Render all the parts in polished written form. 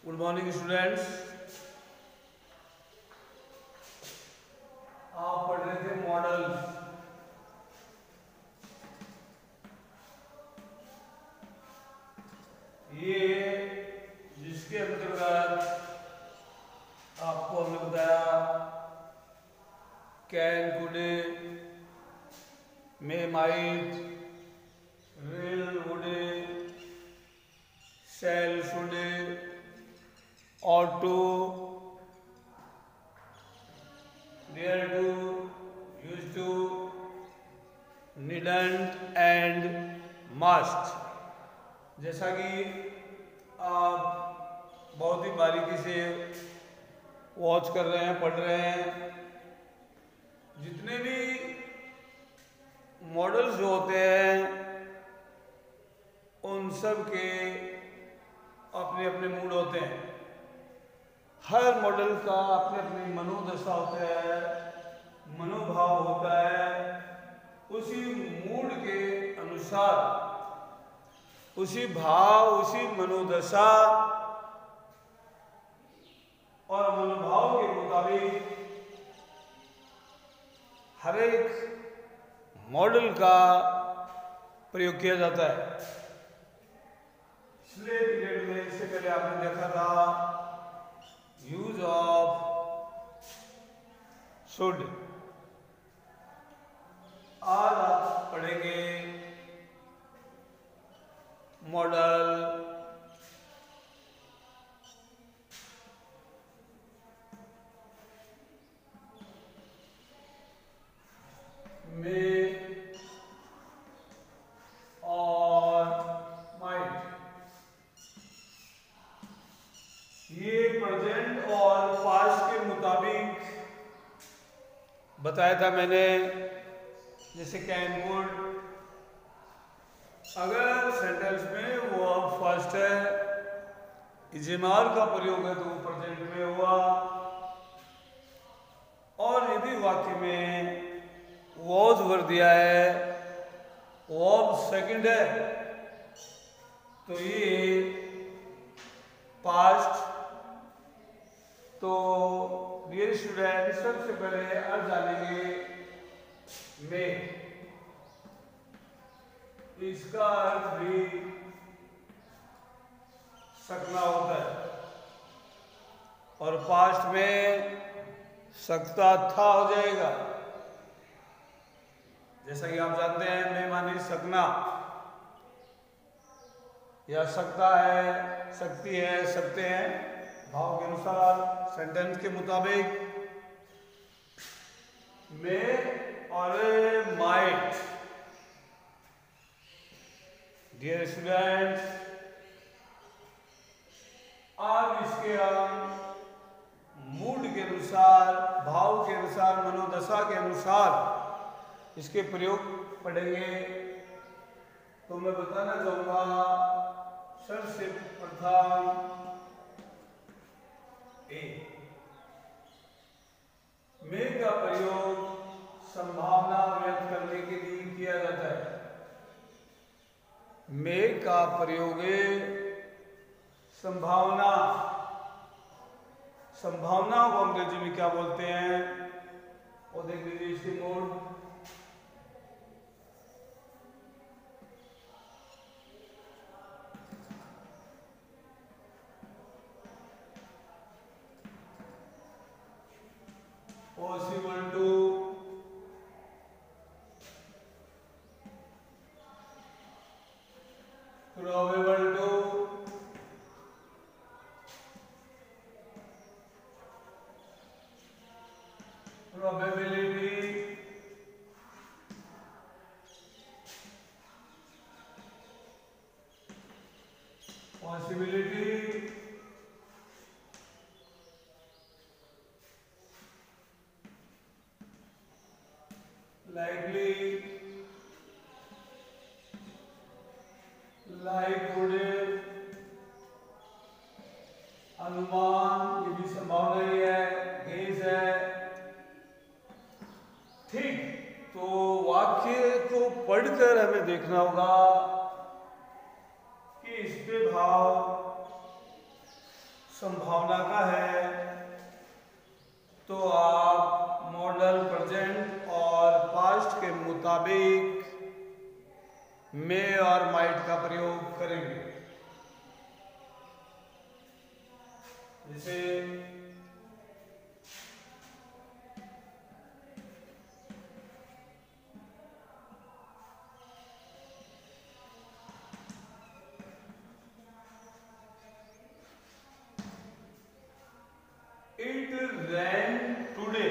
Good morning students. आप पढ़ रहे थे मॉडल्स। ये जिसके अंतर्गत आपको हमने बताया can, could, may, might, will, would, shall, should, ought to, dare to, used to, needn't and must। जैसा कि आप बहुत ही बारीकी से वॉच कर रहे हैं, पढ़ रहे हैं, जितने भी मॉडल्स जो होते हैं उन सब के अपने अपने मूड होते हैं। हर मॉडल का अपने अपनी मनोदशा होता है, मनोभाव होता है। उसी मूड के अनुसार, उसी भाव, उसी मनोदशा और मनोभाव के मुताबिक हर एक मॉडल का प्रयोग किया जाता है। पिछले पीरियड में इससे पहले आपने देखा था यूज ऑफ शुड। आज आप पढ़ेंगे मॉडल में और माइट। ये प्रेजेंट और पास्ट के मुताबिक बताया था मैंने। जैसे कैन, कुड, अगर सेंटेंस में वो फर्स्ट है, इजमार का प्रयोग है तो वो प्रेजेंट में हुआ, और यदि वाक्य में वॉज वर्ड दिया है, वर्ब सेकंड है, तो ये पास्ट। तो डियर स्टूडेंट, सबसे पहले अर्थ जानेंगे में। इसका अर्थ भी सकना होता है, और पास्ट में सकता था हो जाएगा। जैसा कि आप जानते हैं मैं मानी सकना या सकता है, सकती है, सकते हैं, भाव के अनुसार सेंटेंस के मुताबिक। में और माइट। डियर स्टूडेंट्स, आप इसके मूड के अनुसार, भाव के अनुसार, मनोदशा के अनुसार इसके प्रयोग पढ़ेंगे। तो मैं बताना चाहूंगा सबसे प्रथम में का प्रयोग संभावना व्यक्त करने के लिए किया जाता है। में का प्रयोग संभावना, संभावना को अंग्रेजी में क्या बोलते हैं वो देख लीजिए। इसके mode possible to, probable to, probability, possibility, likely, likelihood, अनुमान, ये भी संभावना ही है, गेस है। ठीक, तो वाक्य को पढ़कर हमें देखना होगा कि इस पे भाव संभावना का है तो आप मॉडल प्रेजेंट और पास्ट के मुताबिक मे और माइट का प्रयोग करेंगे। जैसे इट रैन टुडे,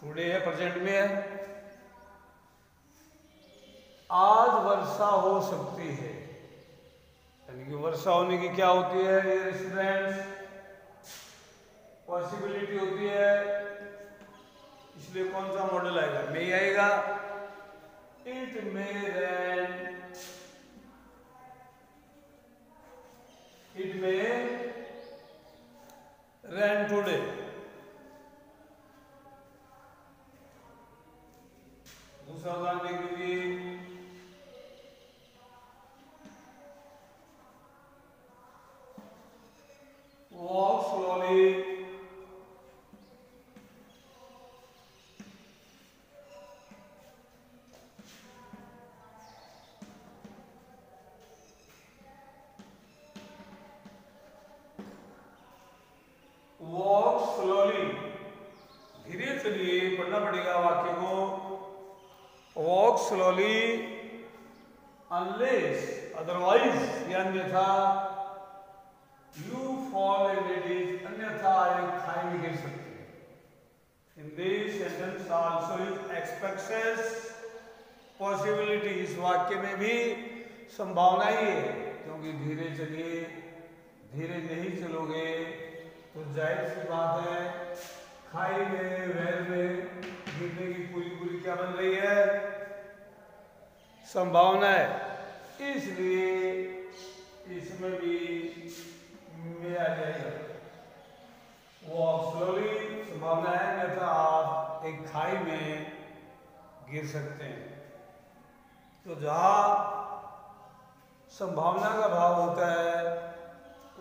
टुडे है प्रेजेंट में है, आज वर्षा हो सकती है, यानी कि वर्षा होने की क्या होती है, ये स्टूडेंट्स पॉसिबिलिटी होती है, इसलिए कौन सा मॉडल आएगा, मे आएगा। It may rain, it may rain today. दूसरा उदाहरण देख लीजिए, walk slowly, walk slowly, धीरे चलिए, पढ़ना पड़ेगा वाक्य को। वॉक स्लोली अनलेस अदरवाइज, अन्यथा you fall in it is, अन्यथा एक खाई में गिर सकते हैं। In this sentence also is expects possibility, इस वाक्य में भी संभावना ही है, क्योंकि धीरे चलिए, धीरे नहीं चलोगे तो जाहिर सी बात है खाई में वैल में गिरने की पूरी पूरी क्या बन रही है, संभावना है, इसलिए इसमें भी में आ जाएगा। वॉक स्लोली संभावना है, नहीं तो आप एक खाई में गिर सकते हैं। तो जहाँ संभावना का भाव होता है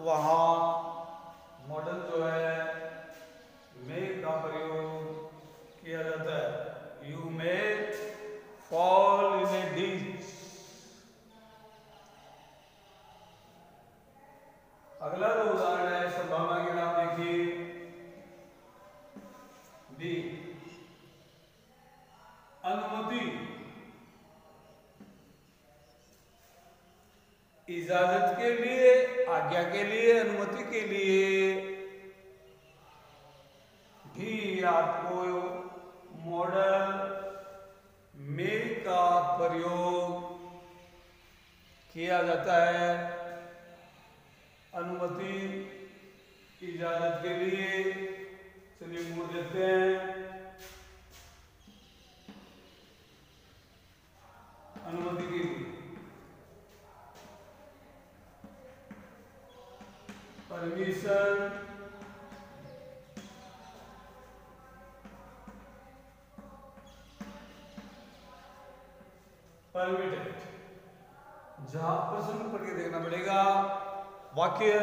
वहाँ मॉडल जो है मे का प्रयोग किया जाता है। यू मे फॉल इन ए डीच। अगला जो उदाहरण है संभावना के नाम देखिए, डी अनुमति, इजाजत के लिए, आज्ञा के लिए, अनुमति के लिए भी आपको मॉडल मे का प्रयोग किया जाता है। अनुमति, इजाजत के लिए, चलिए मोड़ देते हैं। अनुमति के लिए परमिशन, परमिटेड। जहां प्रश्न पढ़ के देखना पड़ेगा वाक्य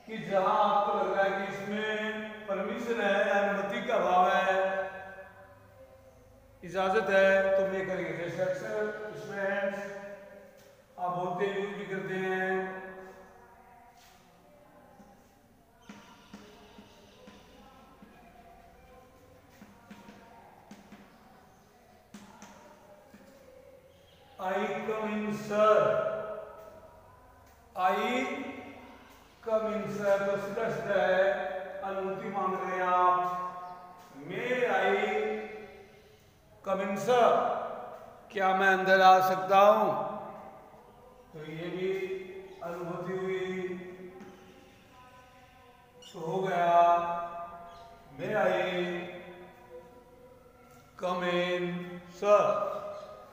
कि जहां आपको लग रहा है कि इसमें परमिशन है, अनुमति का भाव है, इजाजत है, तो मैं करेंगे। जैसे अक्सर स्टूडेंट्स आप बोलते यूज भी करते हैं, आई कम इन सर, आई कम इन सर, तो स्पष्ट है अनुमति मांग रहे हैं आप। मे आई कम इन सर, क्या मैं अंदर आ सकता हूं, तो ये भी अनुमति हुई, तो हो गया मे आई कम इन सर।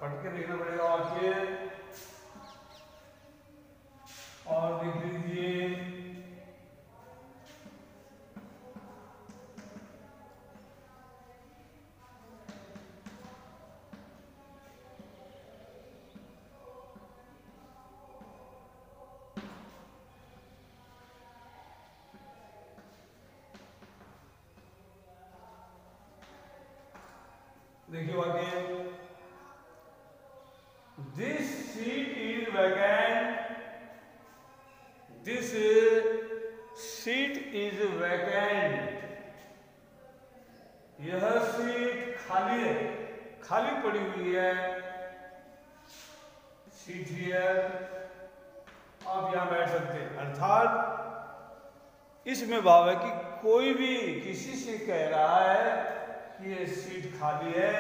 पढ़ के देखना पड़ेगा वाक्य और देख लीजिए। देखिए वाक्य, this seat is vacant, this seat is vacant, यह सीट खाली है, खाली पड़ी हुई है, सीट हियर, आप यहां बैठ सकते हैं। अर्थात इसमें भाव है कि कोई भी किसी से कह रहा है कि ये सीट खाली है,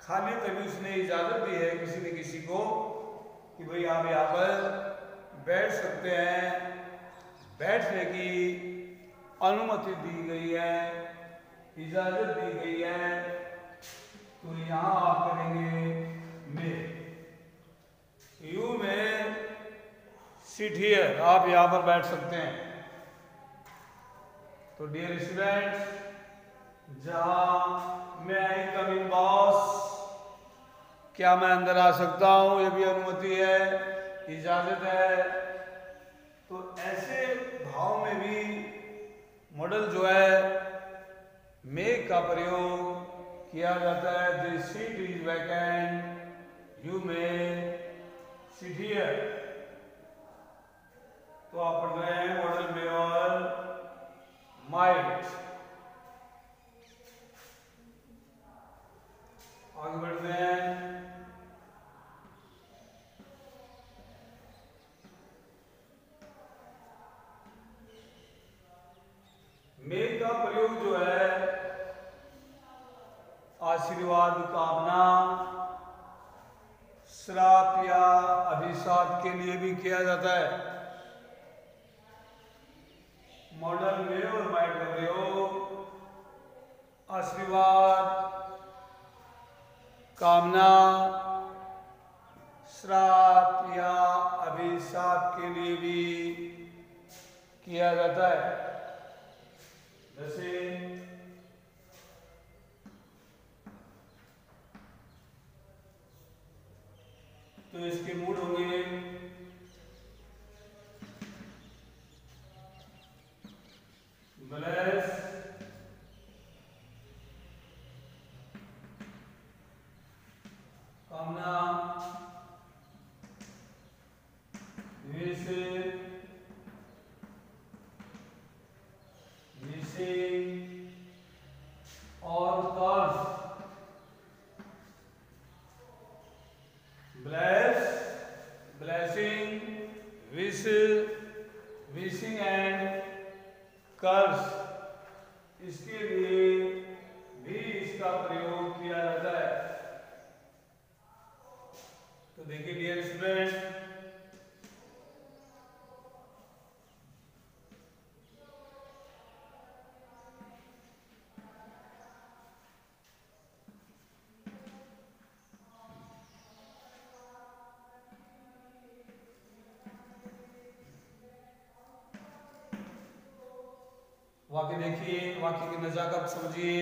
खाली तभी उसने इजाजत दी है किसी ने किसी को कि भाई आप यहां पर बैठ सकते हैं, बैठने की अनुमति दी गई है, इजाजत दी गई है। तो यहां आप करेंगे में, यू में सीट हियर, आप यहां पर बैठ सकते हैं। तो डियर स्टूडेंट्स, जहां मैं आई कम इन बॉस, क्या मैं अंदर आ सकता हूं, यह भी अनुमति है, इजाजत है। तो ऐसे भाव में भी मॉडल जो है मेक का प्रयोग किया जाता है। This seat is vacant, you may sit here. तो आप पढ़ रहे हैं मॉडल में और माइट। आगे बढ़ते हैं। मे का प्रयोग जो है आशीर्वाद, कामना, श्राप या अभिशाप के लिए भी किया जाता है। मॉडल में और माइट का प्रयोग आशीर्वाद, कामना, श्राप या अभिशाप के लिए भी किया जाता है। जैसे तो इसके मूड होंगे ब्लेस, कामना, विश, और curse. Bless, blessing, wish, wishing and curse, इसके लिए भी इसका प्रयोग किया जाता है। तो देखिए डियर स्टूडेंट, वाक्य देखिए, वाक्य की नजाकत समझिए।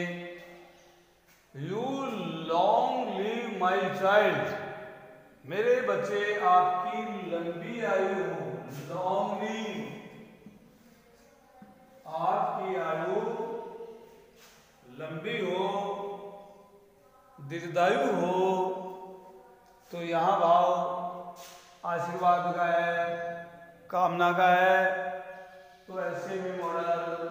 You long live my child, मेरे बच्चे आपकी लंबी आयु हो। लॉन्ग लिव, आपकी आयु लंबी हो, दीर्घायु हो। तो यहां भाव आशीर्वाद का है, कामना का है। तो ऐसे में मॉडल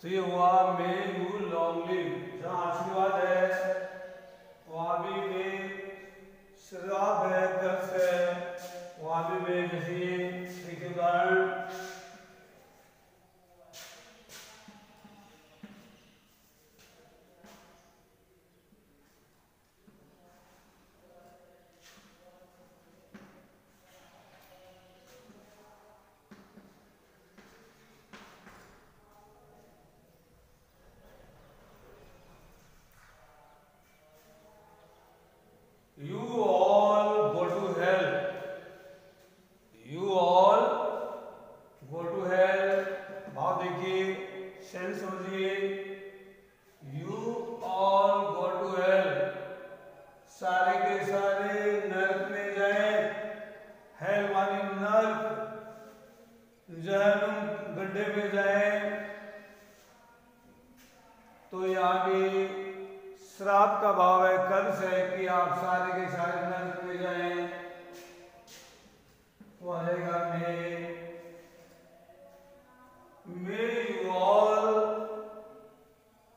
तो ये हुआ मे यू लॉन्ग लिव, जहां आशीर्वाद है वहां भी मे, श्राप है, कर्स है वहां भी मे। जैसे देखिए उदाहरण, You all go to hell. You all go गद्दे पे जाए तो यहाँ भी श्राप का भाव है, कर्ज है कि आप सारे के सारे नरक में जाएं। तो आ जाएगा may you all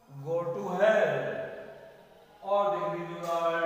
go to hell और देखिए जुगाड़।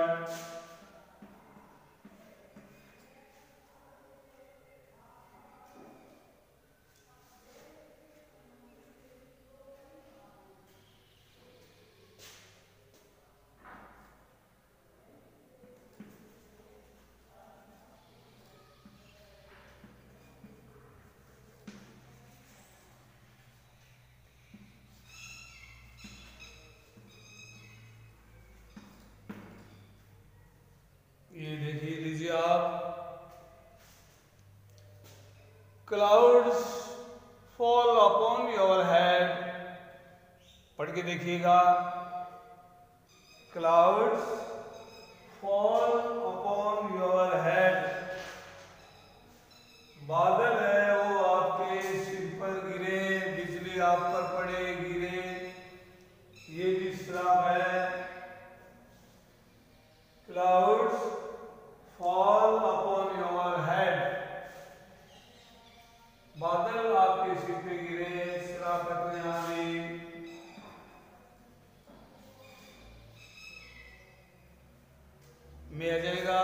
ये देखिए लीजिए आप, clouds fall upon your head, पढ़ के देखिएगा। Clouds fall upon your head, बादल है वो आपके सिर पर गिरे, बिजली आप पर पड़े गिरे, ये भी श्राप है। Clouds fall upon your head, बादल आपके सिर पे गिरे, श्राप है। यहाँ भी में आ जाएगा।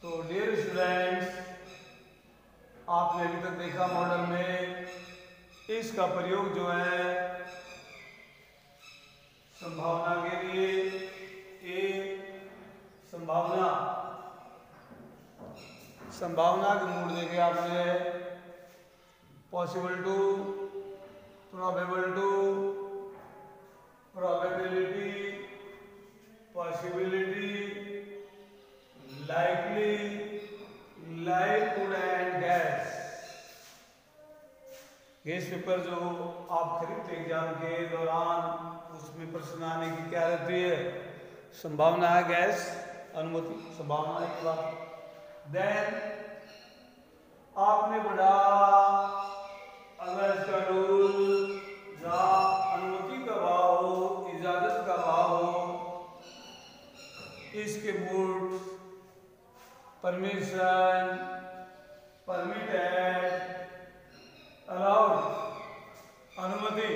तो डियर स्टूडेंट्स, आपने अभी तक देखा मॉडल में इसका प्रयोग जो है संभावना के लिए, संभावना के मूड देके आपने possible to, probable to, probability, possibility, likely, likelihood and guess. Guess paper जो आप खरीदते एग्जाम के दौरान, उसमें प्रश्न आने की क्या रहती है? संभावना है, गैस, अनुमति, संभावना एक बात। देन आपने पढ़ा अगर इसका रूल जहाँ अनुमति का भाव हो, इजाजत का भाव हो, इसके मूड परमिशन, परमिटेड, अलाउड, अनुमति।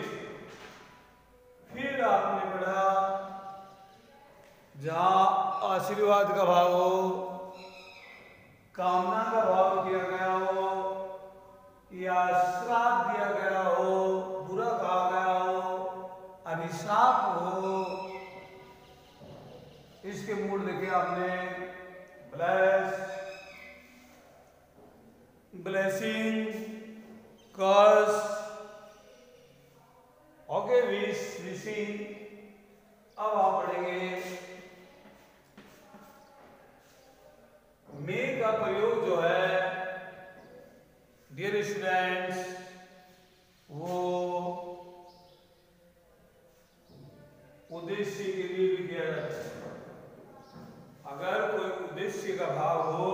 फिर आपने पढ़ा जहाँ आशीर्वाद का भाव हो, कामना का भाव किया गया हो, या श्राप दिया गया हो, बुरा कहा गया हो, अभिशाप हो, इसके मूड देखे आपने ब्लेस, ब्लेसिंग, कर्स, ओके, विश, विशिंग। अब आप पढ़ेंगे मे का प्रयोग जो है डियर स्टूडेंट्स, वो उद्देश्य के लिए भी किया जाता है। अगर कोई उद्देश्य का भाव हो,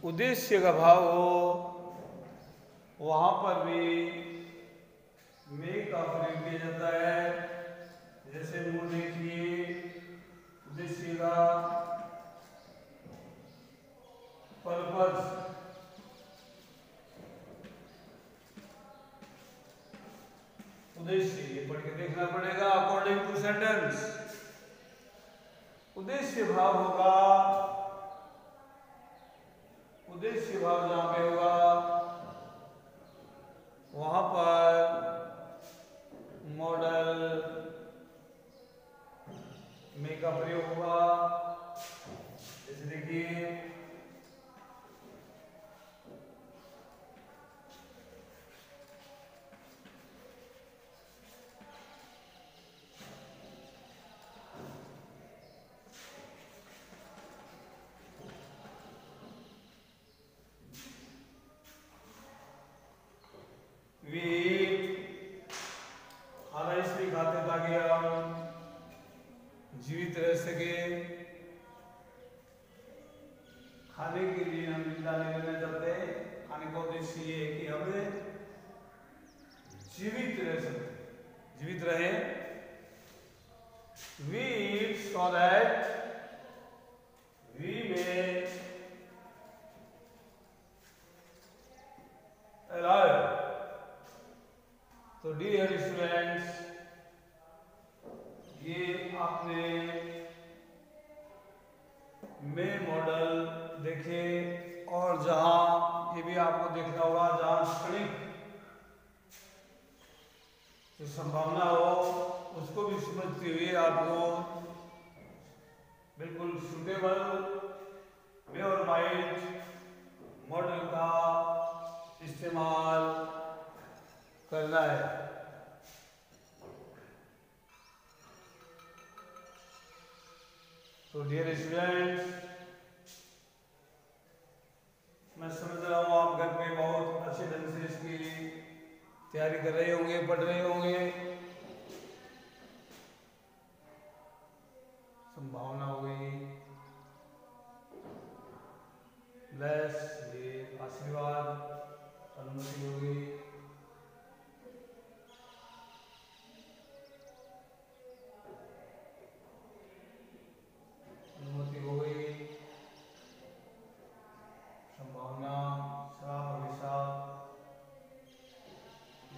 उद्देश्य का भाव हो, वहां पर भी मे का प्रयोग किया जाता है। जैसे मूल देखिए उद्देश्य का पर्पस, उद्देश्य, ये पढ़ के देखना पड़ेगा। अकॉर्डिंग टू सेंटेंस, उद्देश्य भाव होगा, उद्देश्य भाव जहां पे होगा वहां पर मॉडल में का प्रयोग होगा। जैसे देखिए इसलिए खाते ताकि हम जीवित रह सके, खाने के लिए हम जिंदा नहीं रहना चाहते, आने का उद्देश्य ये है कि हमें जीवित रह सकते, जीवित रहे। We eat so that we may alive। तो डियर स्टूडेंट्स, ये आपने में मॉडल देखे, और जहां ये भी आपको देखना होगा जहां क्षणिक जो संभावना हो उसको भी समझते हुए आपको बिल्कुल सुटेबल वे और माइंड मॉडल का इस्तेमाल करना है। तो डियर स्टूडेंट्स, मैं समझ रहा हूँ आप घर पे बहुत अच्छे ढंग से इसकी तैयारी कर रहे होंगे, पढ़ रहे होंगे। संभावना हो गई, ब्लेस, ये आशीर्वाद, अनुमति हो गई, अनुमति हो गई, संभावना, श्राप, अभिशाप,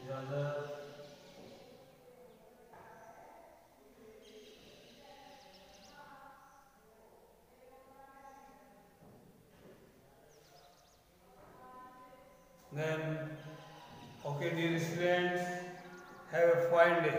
इजाजत, then okay dear students, have a fine day।